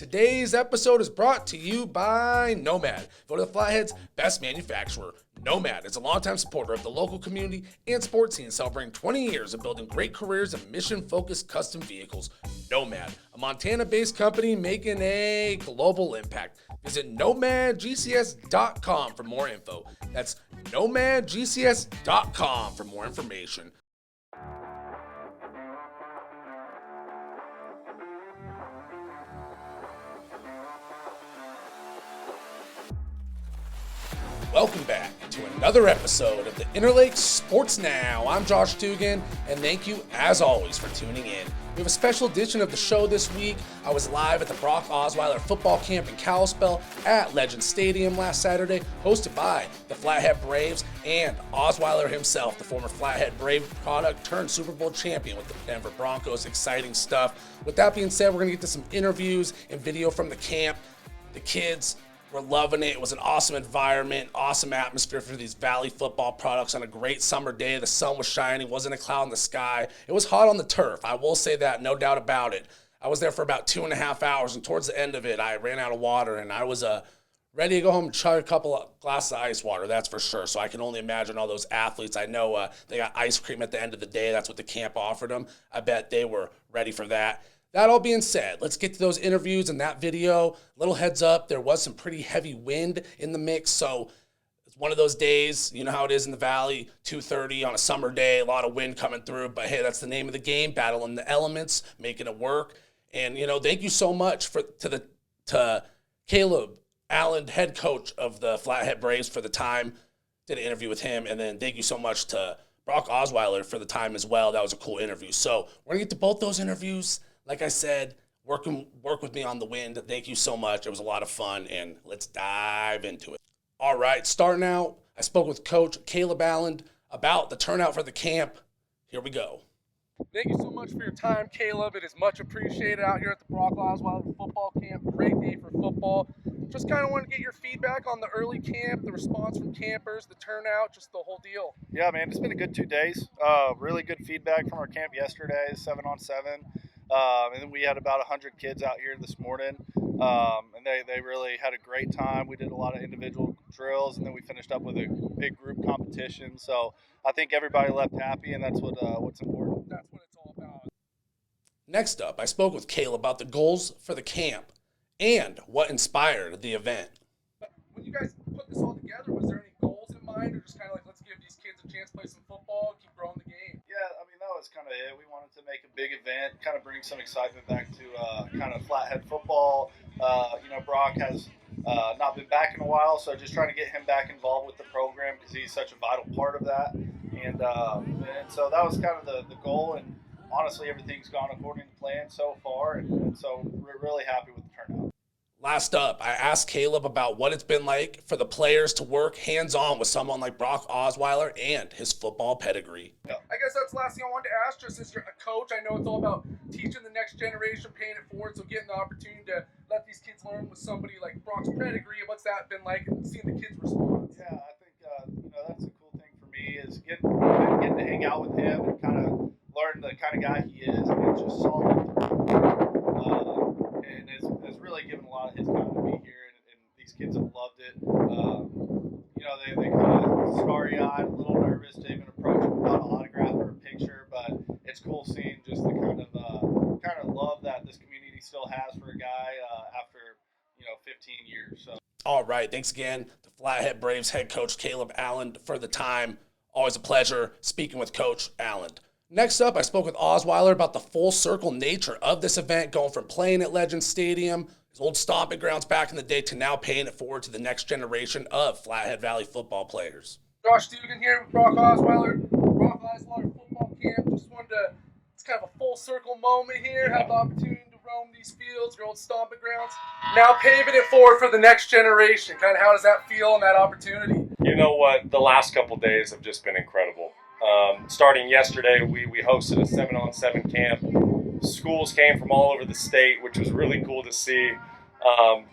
Today's episode is brought to you by Nomad, voted the Flathead's best manufacturer. Nomad is a longtime supporter of the local community and sports scene, celebrating 20 years of building great careers in mission-focused custom vehicles. Nomad, a Montana-based company making a global impact. Visit nomadgcs.com for more info. That's nomadgcs.com for more information. Welcome back to another episode of the Interlake Sports Now. I'm Josh Dugan, and thank you, as always, for tuning in. We have a special edition of the show this week. I was live at the Brock Osweiler Football Camp in Kalispell at Legend Stadium last Saturday, hosted by the Flathead Braves and Osweiler himself, the former Flathead Brave product turned Super Bowl champion with the Denver Broncos. Exciting stuff. With that being said, we're going to get to some interviews and video from the camp. The kids we're loving it. It was an awesome environment, awesome atmosphere for these Valley football products on a great summer day. The sun was shining, wasn't a cloud in the sky. It was hot on the turf. I will say that, no doubt about it. I was there for about 2.5 hours, and towards the end of it, I ran out of water, and I was ready to go home and chug a couple of glasses of ice water, that's for sure. So I can only imagine all those athletes. I know they got ice cream at the end of the day. That's what the camp offered them. I bet they were ready for that. That all being said, let's get to those interviews and that video. Little heads up, there was some pretty heavy wind in the mix, so it's one of those days, you know how it is in the Valley, 2:30 on a summer day, a lot of wind coming through, but hey, that's the name of the game, battling the elements, making it work. And, you know, thank you so much to Caleb Allen, head coach of the Flathead Braves, for the time. Did an interview with him, and then thank you so much to Brock Osweiler for the time as well. That was a cool interview. So we're going to get to both those interviews. Like I said, work with me on the wind. Thank you so much. It was a lot of fun, and let's dive into it. All right, starting out, I spoke with Coach Caleb Allen about the turnout for the camp. Here we go. Thank you so much for your time, Caleb. It is much appreciated out here at the Brock Osweiler Football Camp. Great day for football. Just kind of want to get your feedback on the early camp, the response from campers, the turnout, just the whole deal. Yeah, man, it's been a good 2 days. Really good feedback from our camp yesterday, 7-on-7. And then we had about 100 kids out here this morning, and they really had a great time. We did a lot of individual drills, and then we finished up with a big group competition. So I think everybody left happy, and that's what's important. That's what it's all about. Next up, I spoke with Caleb about the goals for the camp and what inspired the event. When you guys put this all together, was there any goals in mind, or just kind of like, let's give these kids a chance to play some football and keep growing the game? Yeah, I mean, that was kind of it. We wanted to make a big event, kind of bring some excitement back to kind of Flathead football. Brock has not been back in a while, so just trying to get him back involved with the program because he's such a vital part of that. And so that was kind of the goal, and honestly, everything's gone according to plan so far, and so we're really happy with the turnout. Last up, I asked Caleb about what it's been like for the players to work hands-on with someone like Brock Osweiler and his football pedigree. I guess that's the last thing I wanted to ask, just as you're a coach. I know it's all about teaching the next generation, paying it forward, so getting the opportunity to let these kids learn with somebody like Brock's pedigree. What's that been like, and seeing the kids respond? Yeah, I think that's a cool thing for me is getting to hang out with him and kind of learn the kind of guy he is, and it's just solid. And has really given a lot of his time to be here, and these kids have loved it. They kind of starry-eyed, a little nervous to even approach him without an autograph or a picture, but it's cool seeing just the kind of love that this community still has for a guy after 15 years. So. All right, thanks again to Flathead Braves head coach Caleb Allen for the time. Always a pleasure speaking with Coach Allen. Next up, I spoke with Osweiler about the full circle nature of this event, going from playing at Legend Stadium, his old stomping grounds back in the day, to now paying it forward to the next generation of Flathead Valley football players. Josh Dugan here with Brock Osweiler, Football Camp. Just wanted to, it's kind of a full circle moment here, have the opportunity to roam these fields, your old stomping grounds, now paving it forward for the next generation. Kind of how does that feel and that opportunity? You know what, the last couple days have just been incredible. Starting yesterday, we hosted a 7-on-7 camp. Schools came from all over the state, which was really cool to see.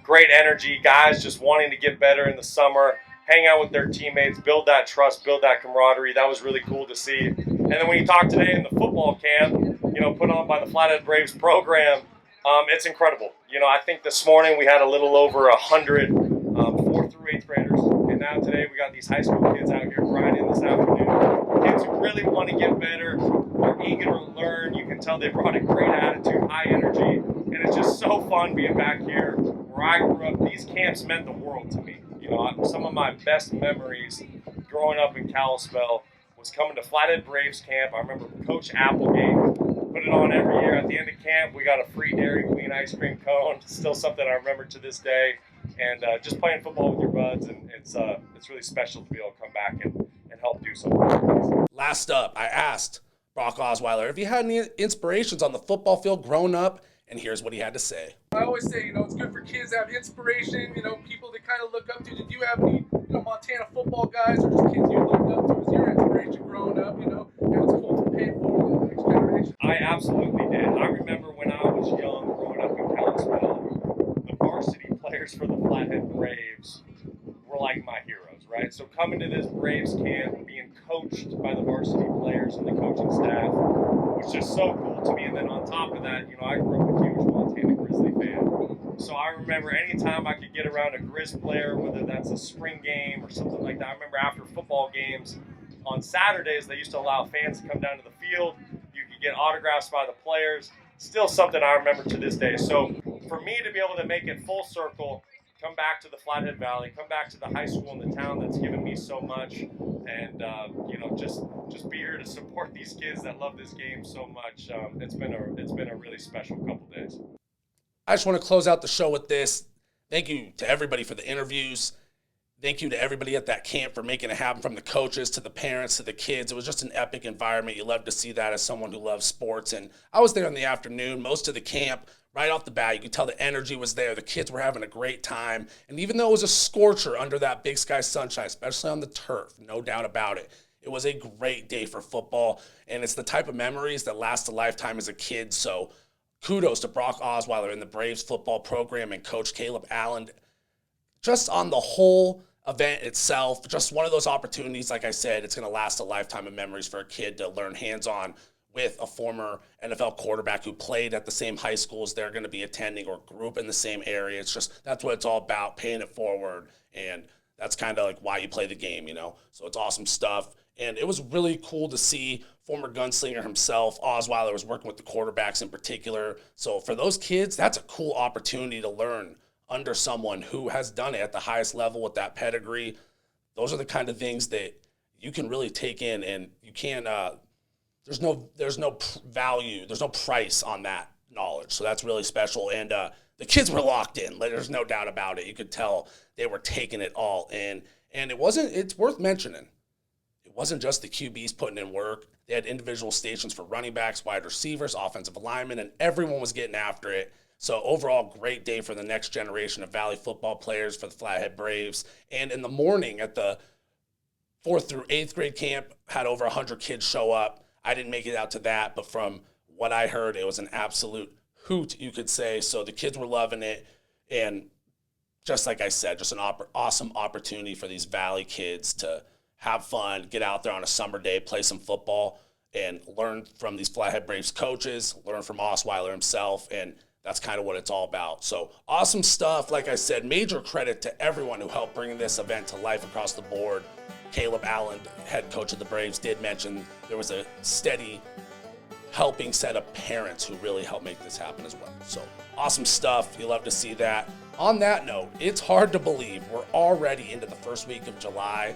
Great energy, guys just wanting to get better in the summer, hang out with their teammates, build that trust, build that camaraderie. That was really cool to see. And then when you talk today in the football camp, put on by the Flathead Braves program, it's incredible. I think this morning we had a little over 100 4th through 8th graders, and now today we got these high school kids out here grinding this afternoon. Kids who really want to get better, they're eager to learn. You can tell they brought a great attitude, high energy, and it's just so fun being back here where I grew up. These camps meant the world to me. Some of my best memories growing up in Kalispell was coming to Flathead Braves Camp. I remember Coach Applegate put it on every year. At the end of camp, we got a free Dairy Queen ice cream cone. Still something I remember to this day. And just playing football with your buds, and it's really special to be able to come back and help do something. Last up, I asked Brock Osweiler if he had any inspirations on the football field growing up, and here's what he had to say. I always say, it's good for kids to have inspiration, people to kind of look up to. Did you have any, Montana football guys or just kids you looked up to as your inspiration growing up, and it's cool to pay for the next generation? I absolutely did. I remember when I was young, growing up in Kalispell, the varsity players for the Flathead Braves were like my heroes, right? So coming to this Braves camp, being coached by the varsity players and the coaching staff was just so cool to me. And then on top of that, I grew up a huge Montana Grizzly fan. So I remember anytime I could get around a Grizz player, whether that's a spring game or something like that. I remember after football games on Saturdays, they used to allow fans to come down to the field. You could get autographs by the players. Still something I remember to this day. So for me to be able to make it full circle, come back to the Flathead Valley, come back to the high school in the town that's given me so much, and just be here to support these kids that love this game so much. It's been a really special couple days. I just want to close out the show with this. Thank you to everybody for the interviews. Thank you to everybody at that camp for making it happen, from the coaches to the parents to the kids. It was just an epic environment. You love to see that as someone who loves sports. And I was there in the afternoon, most of the camp. Right off the bat, you could tell the energy was there. The kids were having a great time. And even though it was a scorcher under that big sky sunshine, especially on the turf, no doubt about it, it was a great day for football. And it's the type of memories that last a lifetime as a kid. So kudos to Brock Osweiler and the Braves football program and Coach Caleb Allen. Just on the whole event itself, just one of those opportunities, like I said, it's going to last a lifetime of memories for a kid to learn hands-on with a former NFL quarterback who played at the same high schools they're going to be attending or grew up in the same area. It's just, that's what it's all about, paying it forward. And that's kind of like why you play the game, So it's awesome stuff. And it was really cool to see former gunslinger himself, Osweiler, was working with the quarterbacks in particular. So for those kids, that's a cool opportunity to learn under someone who has done it at the highest level with that pedigree. Those are the kind of things that you can really take in, and you can't, there's no value, there's no price on that knowledge. So that's really special. And the kids were locked in. There's no doubt about it. You could tell they were taking it all in. And it's worth mentioning, it wasn't just the QBs putting in work. They had individual stations for running backs, wide receivers, offensive linemen, and everyone was getting after it. So overall, great day for the next generation of Valley football players for the Flathead Braves. And in the morning at the 4th through 8th grade camp, had over 100 kids show up. I didn't make it out to that, but from what I heard, it was an absolute hoot, you could say. So the kids were loving it. And just like I said, just an awesome opportunity for these Valley kids to have fun, get out there on a summer day, play some football, and learn from these Flathead Braves coaches, learn from Osweiler himself, and that's kind of what it's all about. So awesome stuff. Like I said, major credit to everyone who helped bring this event to life across the board. Caleb Allen, head coach of the Braves, did mention there was a steady helping set of parents who really helped make this happen as well. So awesome stuff. You love to see that. On that note, it's hard to believe we're already into the first week of July.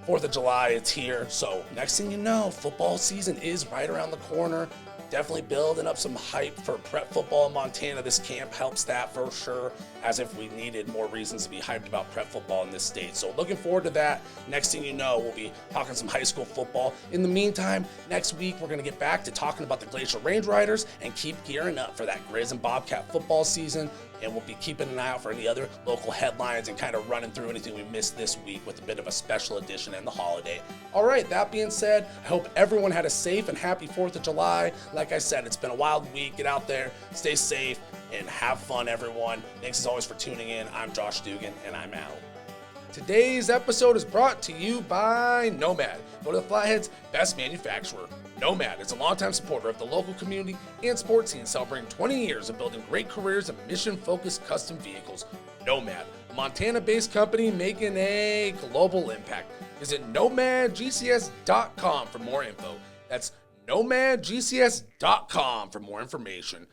4th of July, it's here. So next thing you know, football season is right around the corner. Definitely building up some hype for prep football in Montana. This camp helps that for sure, as if we needed more reasons to be hyped about prep football in this state. So looking forward to that. Next thing you know, we'll be talking some high school football. In the meantime, next week, we're going to get back to talking about the Glacier Range Riders and keep gearing up for that Grizz and Bobcat football season. And we'll be keeping an eye out for any other local headlines and kind of running through anything we missed this week with a bit of a special edition and the holiday. All right, that being said, I hope everyone had a safe and happy 4th of July. Like I said, it's been a wild week. Get out there, stay safe, and have fun, everyone. Thanks as always for tuning in. I'm Josh Dugan, and I'm out. Today's episode is brought to you by Nomad. Go to the Flathead's best manufacturer, Nomad is a longtime supporter of the local community and sports scene, celebrating 20 years of building great careers in mission-focused custom vehicles. Nomad, a Montana-based company making a global impact. Visit nomadgcs.com for more info. That's nomadgcs.com for more information.